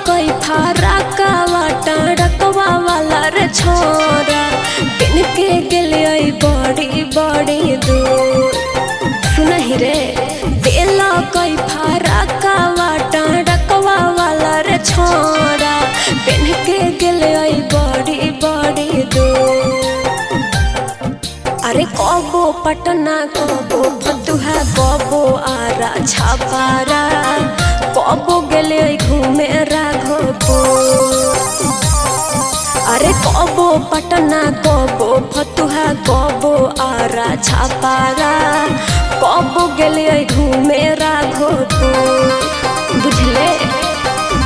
कई फाराका वाटा रकवा वाला रे छोरा बिन के गेले बड़ी बड़ी दूर। सुनहि रे देला कई फाराका वाटा रकवा वाला रे छोरा बिन के गेले बड़ी बड़ी दूर। अरे कबो पटना कबो फतुहा कबो आरा छापारा कबो गेले घूमे राघोपुर। अरे कबो पटना कबो फतुहा कबो आरा छापारा कबो गेले घूमे राघोपुर। बुझले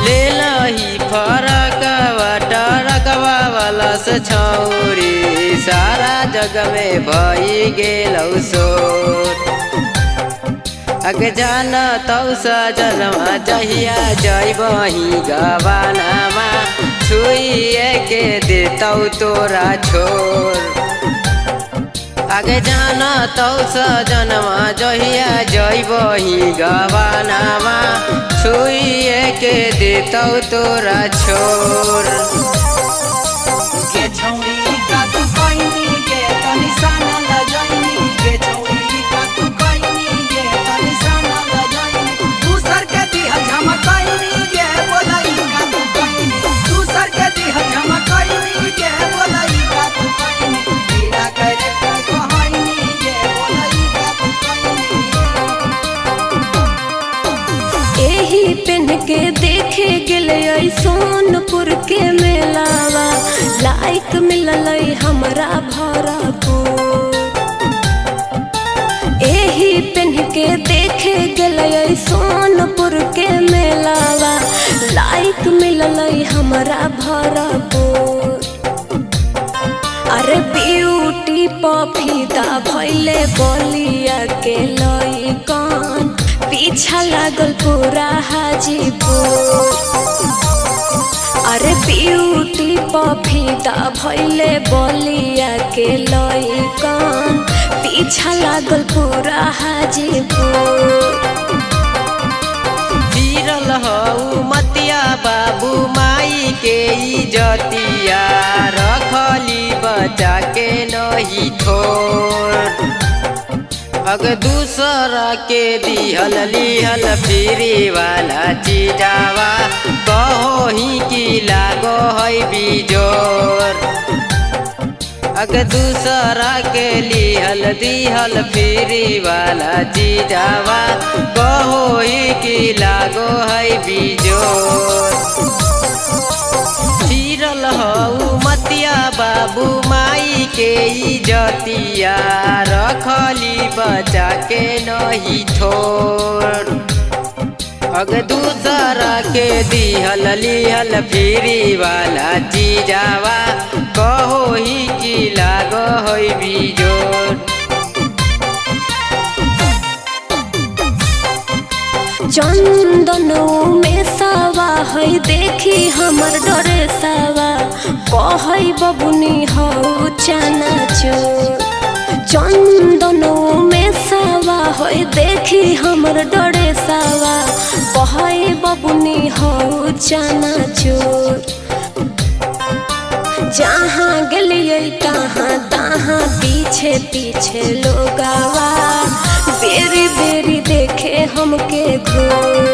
ले लही फरकवा टरकवा वाला से छौरी सारा जग में भई गेलौ सोर। अगे जान तौ सजनमा जहिया जैबही गवानामा छुइए के देतौ तोरा छोर। आगे जान तौ सजनमा जहिया जैबही गवानामा छुइए के देतौ तोरा छोर। पेन के देखे गेले सोनपुर के मेलावा लाइक मिलल हमरा भरपूर। एही पेन के देखे गेले सोनपुर के मेलावा लाइक मिलल हमरा भरपूर। अरे ब्यूटी पफीदा भैले बलिया के लइकन पीछा लागल पूरा हाजीपुर। अरे ब्यूटी पफीदा भैले बलिया के लइकन पीछा लागल पूरा हाजीपुर। गिरल हऊ मतिया बाबू माई के इजतिया रखली बचा के नहीं छोड़। अगर दूसरा के दिहल लिहल फ्री वाला चीजावा कहो ही कि लागो है बिजोर। अगर दूसरा के लिहल दिहल फ्री वाला चीजावा कहो ही कि लागो है बिजोर। फिरल हऊ मतिया बाबू माई के इजतिया रखली बचा के नहीं छोड़। अगर दूसरा के दिहल लिहल फ्री वाला चीजावा कहो ही कि लागो है बिजोर। चंदनो में सावा है देखी हमर डरे सावा कहै बबुनी हो चनाचोर। चंदनो में सावा है देखी हमर डरे सावा कहै बबुनी हो चनाचोर। जहाँ गेलिए तहाँ तहाँ पीछे पीछे लोगावा बेरी बेरी देखे हमके घूर।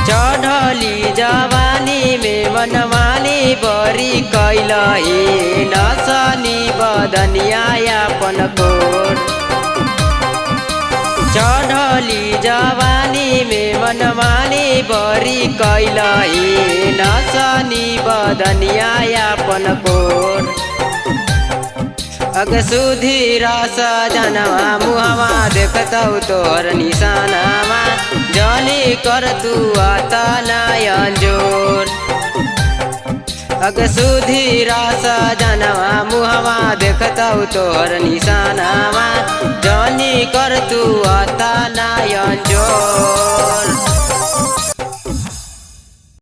चढ़ली जवानी में मनमानी बरी कैलही नसनी बदनिया अपन कोर। चढ़ली जवानी में मनमानी बरी कैलही नसनी बदनिया अपन कोर। अग सुधीर सजनवा मुहवा देखतौ तोहर निशानामा जली कर तू आता नयन जोर। अग सुधीर सजनवा मुहवा देखतौ तोहर निशानामा जली कर तू आता नयन जोर।